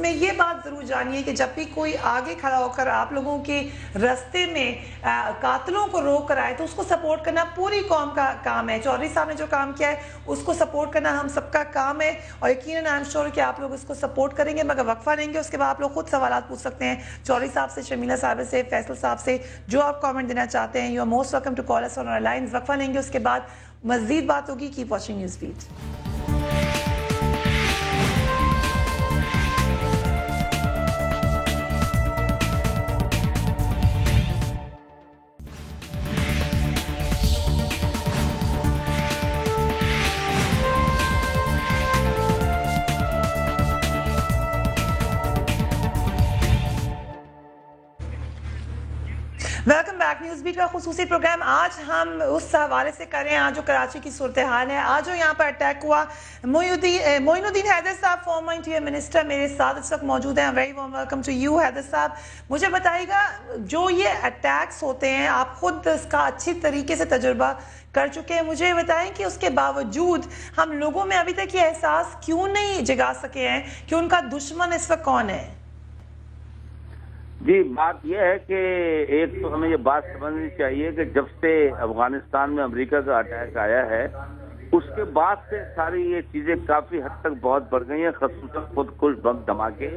میں یہ بات ضرور جانیے کہ جب بھی کوئی آگے کھڑا ہو کر آپ لوگوں کے رستے میں قاتلوں کو روک کر آئے تو اس کو سپورٹ کرنا پوری قوم کا کام ہے. چودھری صاحب نے جو کام کیا ہے اس کو سپورٹ کرنا ہم سب کا کام ہے, اور یقیناً آئی ایم شیور کہ آپ لوگ اس کو سپورٹ کریں گے. مگر وقفہ لیں گے, اس کے بعد آپ لوگ خود سوالات پوچھ سکتے ہیں چودھری صاحب سے, شمیلہ صاحب سے, فیصل صاحب سے, جو آپ کامنٹ دینا چاہتے ہیں. You are most welcome to call us on our lines. وقفہ لیں گے, اس کے بعد مزید بات ہوگی. Keep watching news feed. Welcome back. News beat کا خصوصی پروگرام آج ہم اس حوالے سے کر رہے ہیں آج جو کراچی کی صورتحال ہے. آج جو یہاں پر اٹیک ہوا, معین الدین حیدر صاحب فارمر انٹیریئر منسٹر میرے ساتھ اس وقت موجود ہیں. Very warm welcome to you Haider صاحب. مجھے بتائیے گا, جو یہ اٹیکس ہوتے ہیں آپ خود اس کا اچھی طریقے سے تجربہ کر چکے ہیں, مجھے بتائیں کہ اس کے باوجود ہم لوگوں میں ابھی تک یہ احساس کیوں نہیں جگا سکے ہیں کہ ان کا دشمن اس وقت کون ہے؟ جی, بات یہ ہے کہ ایک تو ہمیں یہ بات سمجھنی چاہیے کہ جب سے افغانستان میں امریکہ کا اٹیک آیا ہے اس کے بعد سے ساری یہ چیزیں کافی حد تک بہت بڑھ گئی ہیں, خصوصاً خود کش بم دھماکے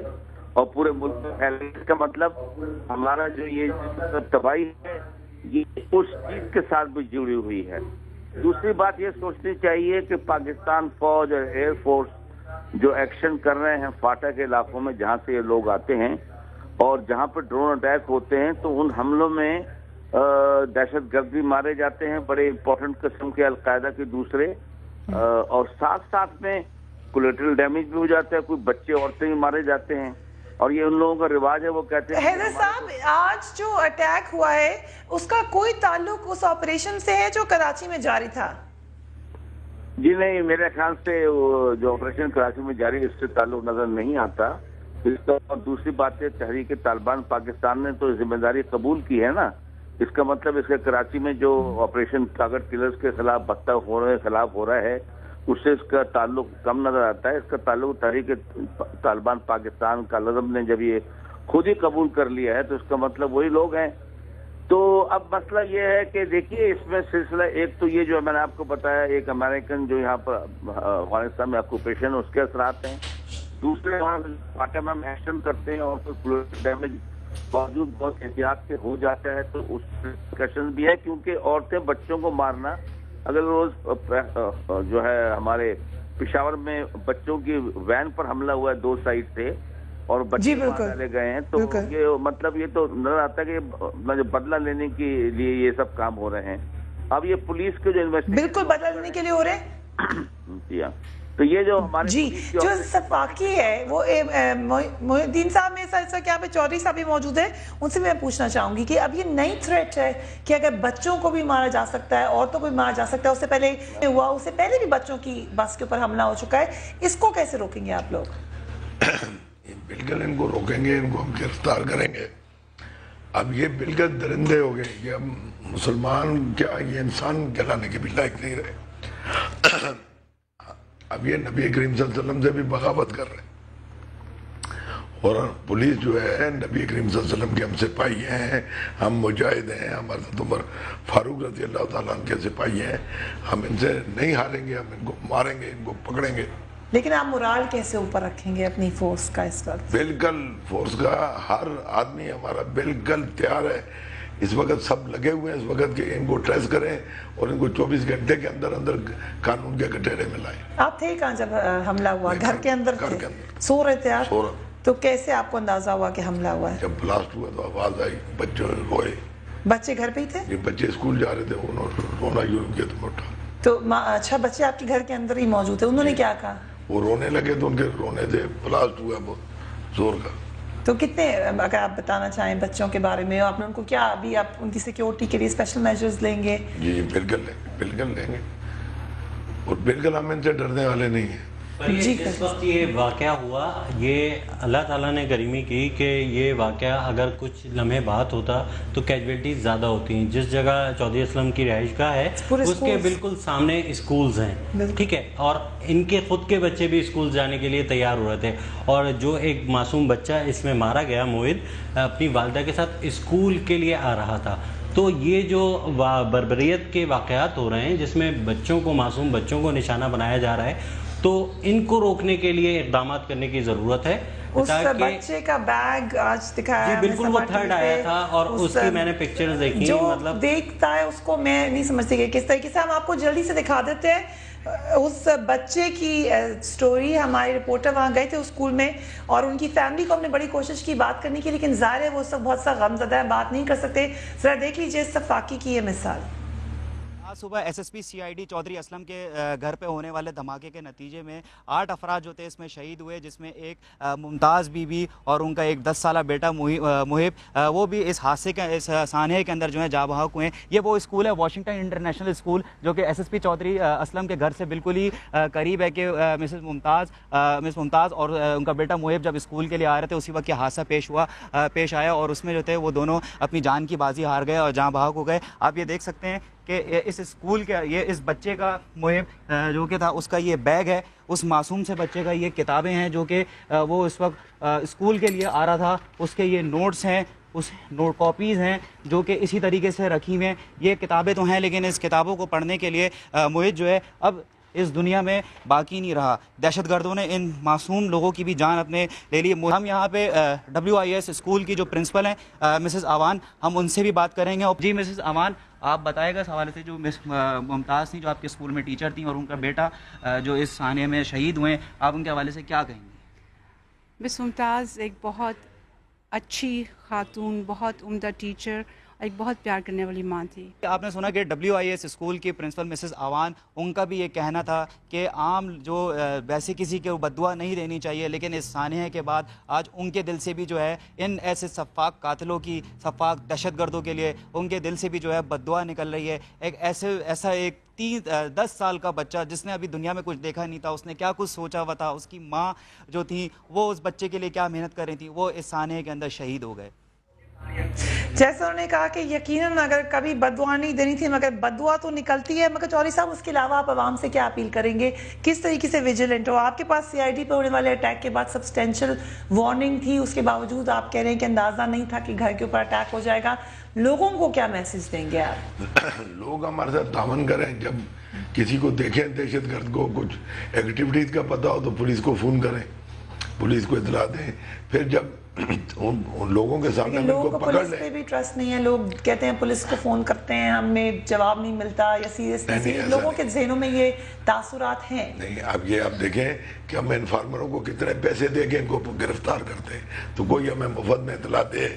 اور پورے ملک میں پھیل گئی. اس کا مطلب ہمارا جو یہ تباہی ہے یہ اس چیز کے ساتھ بھی جڑی ہوئی ہے. دوسری بات یہ سوچنی چاہیے کہ پاکستان فوج اور ایئر فورس جو ایکشن کر رہے ہیں فاٹا کے علاقوں میں جہاں سے یہ لوگ آتے ہیں اور جہاں پر ڈرون اٹیک ہوتے ہیں تو ان حملوں میں دہشت گرد بھی مارے جاتے ہیں, بڑے امپورٹنٹ قسم کے القاعدہ کے دوسرے, اور ساتھ ساتھ میں کولیٹرل ڈیمیج بھی ہو جاتا ہے, کوئی بچے عورتیں بھی مارے جاتے ہیں. اور یہ ان لوگوں کا رواج ہے, وہ کہتے ہیں. حیدر صاحب, آج جو اٹیک ہوا ہے اس کا کوئی تعلق اس آپریشن سے ہے جو کراچی میں جاری تھا؟ جی نہیں, میرے خیال سے جو آپریشن کراچی میں جاری اس سے تعلق نظر نہیں آتا. اور دوسری بات ہے, تحریک طالبان پاکستان نے تو ذمہ داری قبول کی ہے نا. اس کا مطلب اس کے کراچی میں جو آپریشن ٹارگٹ کلرز کے خلاف خلاف ہو رہا ہے اس سے اس کا تعلق کم نظر آتا ہے. اس کا تعلق تحریک طالبان پاکستان کا لازم نے جب یہ خود ہی قبول کر لیا ہے تو اس کا مطلب وہی لوگ ہیں. تو اب مسئلہ یہ ہے کہ دیکھیے اس میں سلسلہ ایک تو یہ جو میں نے آپ کو بتایا, ایک امریکن جو یہاں پر افغانستان میں آکوپیشن اس کے اثرات ہیں. دوسرے وہاں فاٹا میں ہم ایکشن کرتے ہیں اور کوئی ڈیمیج باوجود بہت احتیاط سے ہو جاتا ہے تو اس ڈسکشن بھی ہے, کیونکہ عورتیں بچوں کو مارنا, اگر روز جو ہے ہمارے پشاور میں بچوں کی وین پر حملہ ہوا ہے 2 سائڈ سے اور بچے مار ڈالے گئے ہیں, تو یہ مطلب یہ تو نظر آتا ہے کہ بدلہ لینے کے لیے یہ سب کام ہو رہے ہیں. اب یہ پولیس کے جو انویسٹیگیشن بالکل بدلہ لینے کے لیے ہو رہے ہیں. جی ہاں, تو یہ جو ہمارے جی جو صفاقی ہے وہ محین الدین صاحب میں سر کیا پہ چودھری صاحب بھی موجود ہیں, ان سے میں پوچھنا چاہوں گی کہ اب یہ نئی تھریٹ ہے کہ اگر بچوں کو بھی مارا جا سکتا ہے, عورتوں کو بھی مارا جا سکتا ہے. اس سے پہلے ہوا, اس سے پہلے بھی بچوں کی بس کے اوپر حملہ ہو چکا ہے. اس کو کیسے روکیں گے آپ لوگ؟ بالکل ان کو روکیں گے, ان کو ہم گرفتار کریں گے. اب یہ بالکل درندے ہو گئے کہ اب مسلمان کیا یہ انسان کہلانے کے بھی لائق نہیں رہے. اب یہ نبی کریم صلی اللہ علیہ وسلم سے بھی بغاوت کر رہے ہیں, اور پولیس جو ہے نبی کریم صلی اللہ علیہ وسلم کے ہم سپاہی ہیں, ہم مجاہد ہیں, ہم حضرت عمر فاروق رضی اللہ تعالیٰ عنہ کے سپاہی ہیں. ہم ان سے نہیں ہاریں گے, ہم ان کو ماریں گے, ان کو پکڑیں گے. لیکن آپ مرال کیسے اوپر رکھیں گے اپنی فورس کا اس وقت؟ بالکل فورس کا ہر آدمی ہمارا بالکل تیار ہے. اس وقت سب لگے ہوئے ہیں اس وقت کہ ان کو ٹریس کریں اور ان کو 24 گھنٹے کے اندر اندر قانون کے کٹہرے میں لائیں. آپ تھے کہاں جب حملہ ہوا؟ گھر کے اندر تھے؟ سو رہے تھے آپ؟ تو کیسے آپ کو اندازہ ہوا کہ حملہ ہوا ہے؟ جب بلاسٹ ہوا تو آواز آئی, بچوں روئے. بچے گھر پہ ہی تھے؟ یہ بچے اسکول جا رہے تھے, انہوں نے رونا شروع کیا تو اٹھا. تو اچھا, بچے آپ کے گھر کے اندر ہی موجود تھے, انہوں نے کیا کہا؟ وہ رونے لگے تو ان کے رونے تھے, بلاسٹ ہوا بہت زور کا. تو کتنے, اگر آپ بتانا چاہیں بچوں کے بارے میں, آپ نے ان کو کیا, ابھی آپ ان کی سیکیورٹی کے لیے اسپیشل میجرز لیں گے؟ جی بالکل لیں گے, بالکل لیں گے, اور بالکل ہم ان سے ڈرنے والے نہیں ہیں. جی اس وقت یہ واقعہ ہوا، یہ اللہ تعالیٰ نے کریمی کی کہ یہ واقعہ اگر کچھ لمحے بعد ہوتا تو کیجویلٹیز زیادہ ہوتی ہیں. جس جگہ چودھری اسلم کی رہائش گاہ ہے اس کے بالکل سامنے اسکولز ہیں، ٹھیک ہے، اور ان کے خود کے بچے بھی اسکول جانے کے لیے تیار ہو رہے تھے. اور جو ایک معصوم بچہ اس میں مارا گیا موحد، اپنی والدہ کے ساتھ اسکول کے لیے آ رہا تھا. تو یہ جو بربریت کے واقعات ہو رہے ہیں جس میں بچوں کو، معصوم بچوں کو نشانہ بنایا جا رہا ہے، تو ان کو روکنے کے لیے اقدامات کرنے کی ضرورت ہے. اس بچے کا بیگ آج دکھایا جی بالکل، وہ تھرڈ آیا تھا اور اس کی میں نے پکچرز دیکھی. جو مطلب دیکھتا ہے اس کو میں نہیں سمجھتی کہ کس طریقے سے. ہم آپ کو جلدی سے دکھا دیتے ہیں اس بچے کی سٹوری. ہمارے رپورٹر وہاں گئے تھے اسکول میں اور ان کی فیملی کو ہم نے بڑی کوشش کی بات کرنے کی، لیکن ظاہر ہے وہ سب بہت سا غم زدہ ہے، بات نہیں کر سکتے. ذرا دیکھ لیجیے صفاقی کی یہ مثال. آج صبح S S P C I D Chaudhry Aslam کے گھر پہ ہونے والے دھماکے کے نتیجے میں 8 افراد جو تھے اس میں شہید ہوئے، جس میں ایک ممتاز بی بی اور ان کا ایک 10 سالہ بیٹا محب، وہ بھی اس حادثے کے اس سانحے کے اندر جو ہے جاں بحق ہوئے. یہ وہ اسکول ہے واشنگٹن انٹرنیشنل اسکول جو کہ S S P Chaudhry Aslam کے گھر سے بالکل ہی قریب ہے کہ مس ممتاز اور ان کا بیٹا محب جب اسکول کے لیے آ رہے تھے اسی وقت یہ حادثہ پیش آیا اور اس میں جو تھے وہ دونوں اپنی جان کی بازی ہار گئے اور جاں بحق ہو گئے. آپ یہ دیکھ سکتے ہیں کہ اس اسکول کے یہ اس بچے کا محب جو کہ تھا اس کا یہ بیگ ہے، اس معصوم سے بچے کا یہ کتابیں ہیں جو کہ وہ اس وقت اسکول کے لیے آ رہا تھا، اس کے یہ نوٹس ہیں، اس نوٹ کاپیز ہیں جو کہ اسی طریقے سے رکھی ہوئی ہیں. یہ کتابیں تو ہیں لیکن اس کتابوں کو پڑھنے کے لیے محب جو ہے اب اس دنیا میں باقی نہیں رہا. دہشت گردوں نے ان معصوم لوگوں کی بھی جان اپنے لے لی. ہم یہاں پہ WIS اسکول کی جو پرنسپل ہیں مسز آوان، ہم ان سے بھی بات کریں گے. جی مسز آوان، آپ بتائے گا اس حوالے سے جو مس ممتاز تھیں جو آپ کے اسکول میں ٹیچر تھیں اور ان کا بیٹا جو اس سانحے میں شہید ہوئے، آپ ان کے حوالے سے کیا کہیں گے؟ مس ممتاز ایک بہت اچھی خاتون، بہت عمدہ ٹیچر، ایک بہت پیار کرنے والی ماں تھی. آپ نے سنا کہ WIS اسکول کی پرنسپل مسز آوان، ان کا بھی یہ کہنا تھا کہ عام جو ویسے کسی کے بد دعا نہیں دینی چاہیے، لیکن اس سانحے کے بعد آج ان کے دل سے بھی جو ہے ان ایسے سفاک قاتلوں کی، سفاک دہشت گردوں کے لیے ان کے دل سے بھی جو ہے بد دعا نکل رہی ہے. ایسا ایک 10 سال کا بچہ جس نے ابھی دنیا میں کچھ دیکھا نہیں تھا، اس نے کیا کچھ سوچا ہوا تھا، اس کی ماں جو تھی وہ اس بچے کے لیے کیا محنت کر رہی تھی، وہ اس سانحے کے اندر شہید ہو گئے. جیسا انہوں نے کہا کہ یقیناً اگر کبھی بددعا نہیں دینی تھی مگر بددعا تو نکلتی ہے. مگر چودھری صاحب اس کے علاوہ آپ عوام سے کیا اپیل کریں گے؟ کس طریقے سے ویجیلنٹ ہو؟ آپ کے پاس CID پہ ہونے والے اٹیک کے بعد سبسٹینشل وارننگ تھی، اس کے باوجود آپ کہہ رہے ہیں کہ اندازہ نہیں تھا کہ گھر کے اوپر اٹیک ہو جائے گا. لوگوں کو کیا میسج دیں گے آپ؟ لوگ ہمارے ساتھ تعاون کریں. جب کسی کو دیکھیں دہشت گرد کو کچھ ایکٹیویٹیز کا پتہ ہو تو پولیس کو فون کریں، پولیس کو اطلاع دیں. پھر جب ان لوگوں کے سامنے ان کو پکڑ پولیس لیں. پہ بھی ٹرسٹ نہیں ہے، لوگ کہتے ہیں پولیس کو فون کرتے ہیں ہمیں جواب نہیں ملتا یا سیریس نہیں. لوگوں کے ذہنوں میں یہ تاثرات ہیں. نہیں، اب یہ آپ دیکھیں کہ ہم انفارمروں کو کتنے پیسے دے کے ان کو گرفتار کرتے ہیں، تو کوئی ہمیں مفت میں اطلاع دے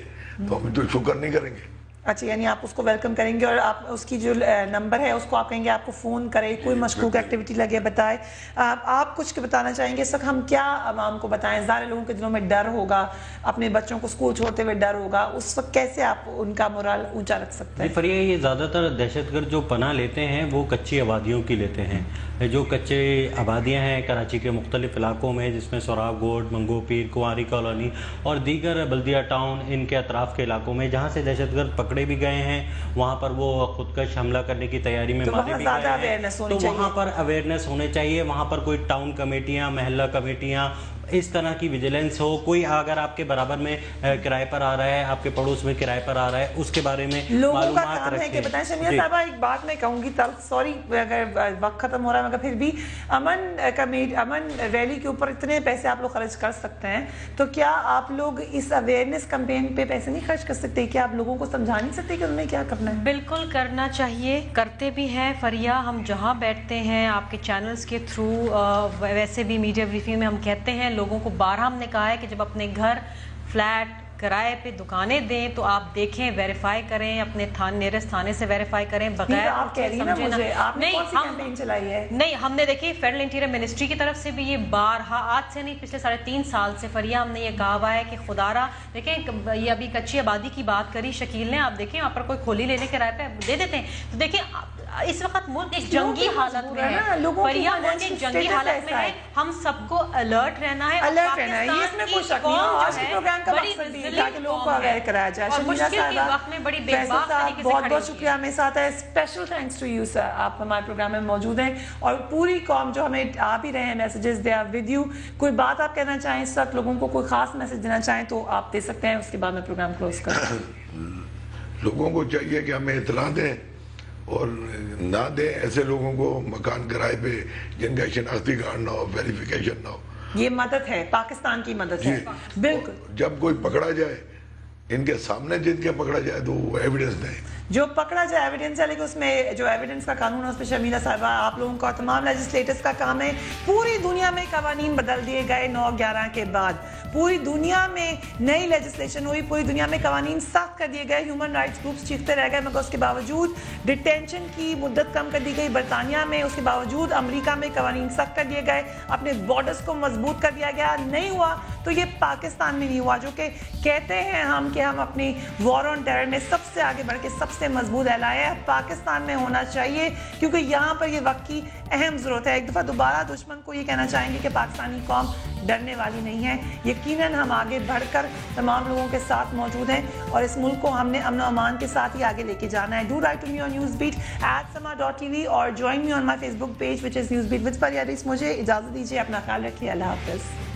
تو ہم تو شکر نہیں کریں گے. اچھا، یعنی آپ اس کو ویلکم کریں گے اور آپ اس کی جو نمبر ہے اس کو آپ کہیں گے آپ کو فون کرے، کوئی مشکوک ایکٹیویٹی لگے بتائے. آپ کچھ بتانا چاہیں گے اس وقت ہم کیا عوام کو بتائیں؟ ظاہر لوگوں کے دلوں میں ڈر ہوگا، اپنے بچوں کو اسکول چھوڑتے ہوئے ڈر ہوگا، اس وقت کیسے آپ ان کا مورال اونچا رکھ سکتے ہیں؟ فریہ، یہ زیادہ تر دہشت گرد جو پناہ لیتے ہیں وہ کچی آبادیوں کی لیتے ہیں. جو کچے آبادیاں ہیں کراچی کے مختلف علاقوں میں، جس میں سوراب گوٹ، منگو پیر، کنواری کالونی اور دیگر بلدیہ ٹاؤن، ان کے اطراف کے علاقوں میں جہاں سے دہشت گرد پکڑے بھی گئے ہیں، وہاں پر وہ خودکش حملہ کرنے کی تیاری میں مارے بھی گئے ہیں. تو وہاں پر اویئرنیس ہونے چاہیے. وہاں پر کوئی ٹاؤن کمیٹیاں، محلہ کمیٹیاں، اس طرح کی ویجیلنس ہو. کوئی اگر آپ کے برابر میں کرائے پر آ رہا ہے، آپ کے پڑوس میں کرائے پر آ رہا ہے، اس کے بارے میں لوگوں کا کام ہے کہ بتائیں. شمیہ صاحبہ ایک بات میں کہوں گی، سوری اگر وقت ختم ہو رہا ہے مگر پھر بھی امن ریلی کے اوپر اتنے پیسے آپ لوگ خرچ کر سکتے ہیں، تو کیا آپ لوگ اس اویئرنیس کمپین پہ پیسے نہیں خرچ کر سکتے؟ کیا آپ لوگوں کو سمجھا نہیں سکتے کہ انہوں نے کیا کرنا ہے؟ بالکل کرنا چاہیے، کرتے بھی ہیں. فریہ، ہم جہاں بیٹھتے ہیں آپ کے چینلز کے تھرو، ویسے بھی میڈیا بریفنگ میں ہم کہتے ہیں لوگوں کو، بارہا ہم نے کہا ہے کہ جب اپنے گھر، فلیٹ، کرائے پہ دکانیں دیں تو آپ دیکھیں، ویریفائی کریں، اپنے نیرسٹ تھانے سے ویریفائی کریں بغیر آپ کہہ رہی ہیں نا مجھے آپ نے کون سی کیمپین چلائی ہے؟ نہیں، ہم نے دیکھیں فیڈرل انٹیریئر منسٹری کی طرف سے بھی یہ بارہا، آج سے نہیں پچھلے 3.5 سال سے فریہ ہم نے یہ کہا ہوا ہے کہ خدا را دیکھیں، یہ ابھی کچی آبادی کی بات کری شکیل نے، آپ دیکھیں وہاں پر کوئی کھولی لینے کے رائے پہ دے دیتے ہیں. تو دیکھیں اس وقت ملک ایک جنگی حالت میں ہے، فریہ ملک ایک جنگی حالت میں ہے، ہم سب کو الرٹ رہنا ہے، الرٹ رہنا ہے، یہ اس میں کوئی شک نہیں ہے. آج کے پروگرام کا مقصد بھی ہے تاکہ لوگوں کو اویئر کرایا جائے. شمیرہ صاحبہ، فیصل صاحب بہت بہت شکریہ ہمیں ساتھ ہے. Special thanks to you sir, آپ ہمارے پروگرام میں موجود ہیں اور پوری قوم جو ہمیں آ بھی رہے ہیں messages they are with you. کوئی بات آپ کہنا چاہیں اس وقت لوگوں کو، کوئی خاص میسج دینا چاہیں تو آپ دے سکتے ہیں، اس کے بعد میں پروگرام کلوز کروں. لوگوں کو چاہیے کہ ہمیں اطلاع دیں اور نہ دیں ایسے لوگوں کو مکان کرائے پہ جن کا شناختی کارڈ نہ ہو، ویریفیکیشن نہ ہو. یہ مدد ہے، پاکستان کی مدد ہے. بالکل، جب کوئی پکڑا جائے ان کے سامنے جن کے پکڑا جائے تو وہ ایویڈنس دیں. جو پکڑا جائے ایویڈنس ہے، لیکن اس میں جو ایویڈنس کا قانون ہے اس پہ شمیرہ صاحبہ آپ لوگوں کا تمام لیجسلیٹرز کا کام ہے. پوری دنیا میں قوانین بدل دیے گئے 9/11 کے بعد، پوری دنیا میں نئی لیجسلیشن ہوئی، پوری دنیا میں قوانین سخت کر دیے گئے. ہیومن رائٹس گروپس چیختے رہ گئے مگر اس کے باوجود ڈیٹینشن کی مدت کم کر دی گئی برطانیہ میں، اس کے باوجود امریکہ میں قوانین سخت کر دیے گئے، اپنے بارڈرز کو مضبوط کر دیا گیا. نہیں ہوا تو یہ پاکستان میں نہیں ہوا، جو کہ کہتے ہیں ہم کہ ہم اپنی وار آن ٹیرر میں سب سے آگے بڑھ کے سب سے مضبوط اعلان ہے. پاکستان میں ہونا چاہیے کیونکہ یہاں پر یہ وقت کی اہم ضرورت ہے. ایک دفعہ دوبارہ دشمن کو یہ کہنا چاہیں گے کہ پاکستانی قوم ڈرنے والی نہیں ہے. یقیناً ہم آگے بڑھ کر تمام لوگوں کے ساتھ موجود ہیں اور اس ملک کو ہم نے امن و امان کے ساتھ ہی آگے لے کے جانا ہے. Do write to me on Newsbeat @sama.tv اور join me on my Facebook page watch is Newsbeat with Fareeha Idrees. مجھے اجازت دیجیے، اپنا خیال رکھیے. اللہ حافظ.